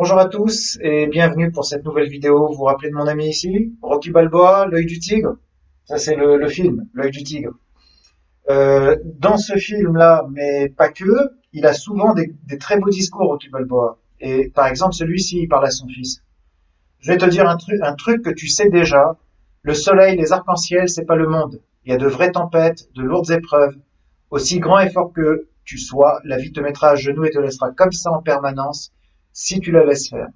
Bonjour à tous et bienvenue pour cette nouvelle vidéo. Vous vous rappelez de mon ami ici, Rocky Balboa, l'œil du tigre? Ça c'est le film, l'œil du tigre. Dans ce film-là, mais pas que, il a souvent des très beaux discours, Rocky Balboa. Et par exemple, celui-ci, il parle à son fils. Je vais te dire un truc que tu sais déjà. Le soleil, les arcs-en-ciel, c'est pas le monde. Il y a de vraies tempêtes, de lourdes épreuves. Aussi grand et fort que tu sois, la vie te mettra à genoux et te laissera comme ça en permanence si tu la laisses faire.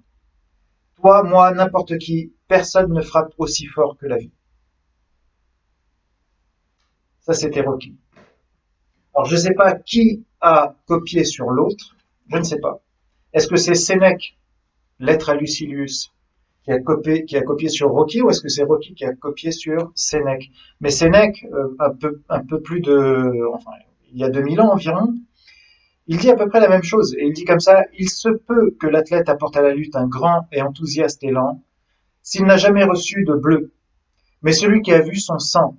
Toi, moi, n'importe qui, personne ne frappe aussi fort que la vie. Ça, c'était Rocky. Alors, je ne sais pas qui a copié sur l'autre, je ne sais pas. Est-ce que c'est Sénèque, Lettre à Lucilius, qui a copié sur Rocky, ou est-ce que c'est Rocky qui a copié sur Sénèque? Mais Sénèque, un peu plus de, enfin, il y a 2000 ans environ, il dit à peu près la même chose. Et il dit comme ça: il se peut que l'athlète apporte à la lutte un grand et enthousiaste élan, s'il n'a jamais reçu de bleu. Mais celui qui a vu son sang,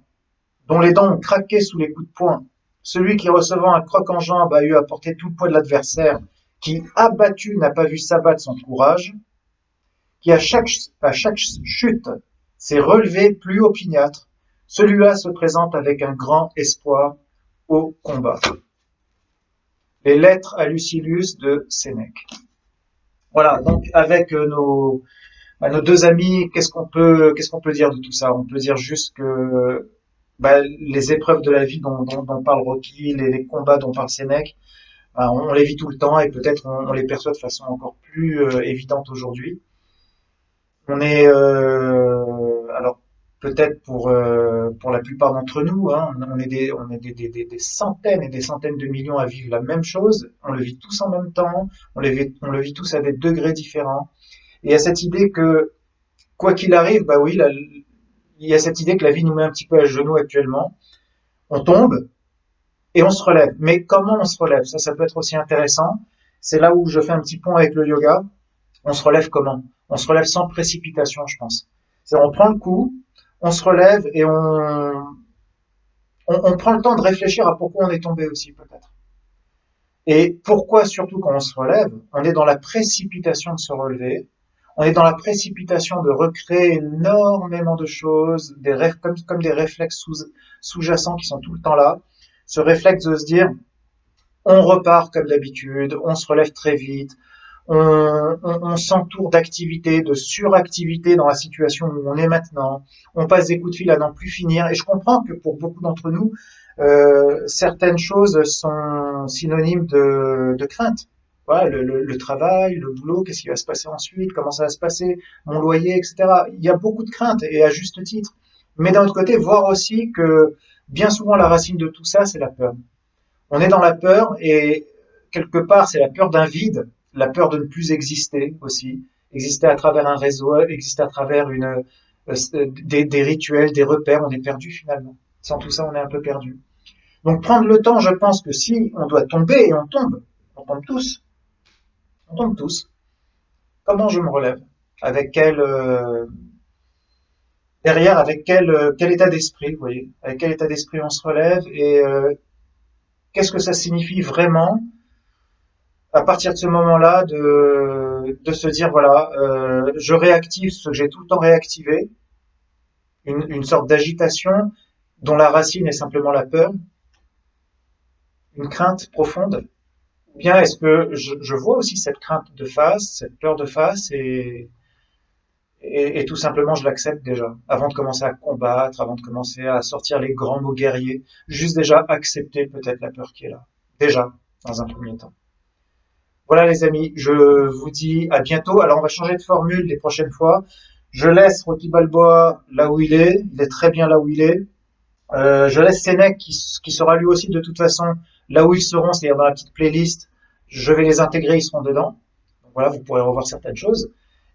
dont les dents ont craqué sous les coups de poing, celui qui, recevant un croc en jambe, a eu à porter tout le poids de l'adversaire, qui, abattu, n'a pas vu s'abattre son courage, qui à chaque chute s'est relevé plus opiniâtre, celui-là se présente avec un grand espoir au combat. Les lettres à Lucilius de Sénèque. Voilà, donc avec nos deux amis, qu'est-ce qu'on peut dire de tout ça? On peut dire juste que les épreuves de la vie dont parle Rocky, les combats dont parle Sénèque, on les vit tout le temps et peut-être on les perçoit de façon encore plus évidente aujourd'hui. On est alors peut-être pour la plupart d'entre nous, hein, on est des centaines et des centaines de millions à vivre la même chose. On le vit tous en même temps. On le vit tous à des degrés différents. Et il y a cette idée que quoi qu'il arrive, bah oui, il y a cette idée que la vie nous met un petit peu à genoux actuellement. On tombe et on se relève. Mais comment on se relève? Ça peut être aussi intéressant. C'est là où je fais un petit pont avec le yoga. On se relève comment? On se relève sans précipitation, je pense. C'est on prend le coup, on se relève et on prend le temps de réfléchir à pourquoi on est tombé aussi, peut-être. Et pourquoi, surtout quand on se relève, on est dans la précipitation de se relever, on est dans la précipitation de recréer énormément de choses, des rêves comme des réflexes sous-jacents qui sont tout le temps là. Ce réflexe de se dire, on repart comme d'habitude, on se relève très vite, on s'entoure d'activités, de suractivités dans la situation où on est maintenant. On passe des coups de fil à n'en plus finir. Et je comprends que pour beaucoup d'entre nous, certaines choses sont synonymes de crainte. Voilà, le travail, le boulot, qu'est-ce qui va se passer ensuite, comment ça va se passer, mon loyer, etc. Il y a beaucoup de craintes et à juste titre. Mais d'un autre côté, voir aussi que bien souvent la racine de tout ça, c'est la peur. On est dans la peur et quelque part, c'est la peur d'un vide, la peur de ne plus exister aussi, exister à travers un réseau, exister à travers des rituels, des repères, on est perdu finalement. Sans tout ça, on est un peu perdu. Donc prendre le temps, je pense que si on doit tomber, et on tombe tous, on tombe tous. Comment je me relève? Avec derrière, avec quel état d'esprit, vous voyez, avec quel état d'esprit on se relève et qu'est-ce que ça signifie vraiment à partir de ce moment-là, de se dire, voilà, je réactive ce que j'ai tout le temps réactivé, une sorte d'agitation dont la racine est simplement la peur, une crainte profonde. Ou bien est-ce que je vois aussi cette crainte de face, cette peur de face, et tout simplement je l'accepte déjà, avant de commencer à combattre, avant de commencer à sortir les grands mots guerriers, juste déjà accepter peut-être la peur qui est là, déjà, dans un premier temps. Voilà les amis, je vous dis à bientôt. Alors on va changer de formule les prochaines fois. Je laisse Rocky Balboa là où il est très bien là où il est. Je laisse Sénèque qui sera lui aussi de toute façon là où ils seront, c'est-à-dire dans la petite playlist. Je vais les intégrer, ils seront dedans. Donc voilà, vous pourrez revoir certaines choses.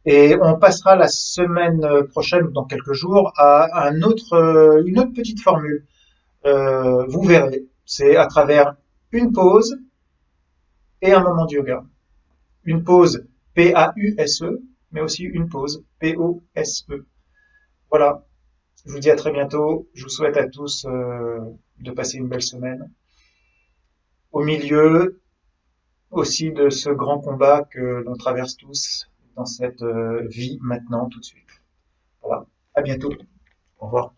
Et on passera la semaine prochaine, ou dans quelques jours, à une autre petite formule. Vous verrez, c'est à travers une pause et un moment de yoga. Une pause P-A-U-S-E, mais aussi une pause P-O-S-E. Voilà, je vous dis à très bientôt. Je vous souhaite à tous de passer une belle semaine. Au milieu aussi de ce grand combat que l'on traverse tous dans cette vie maintenant, tout de suite. Voilà. À bientôt. Au revoir.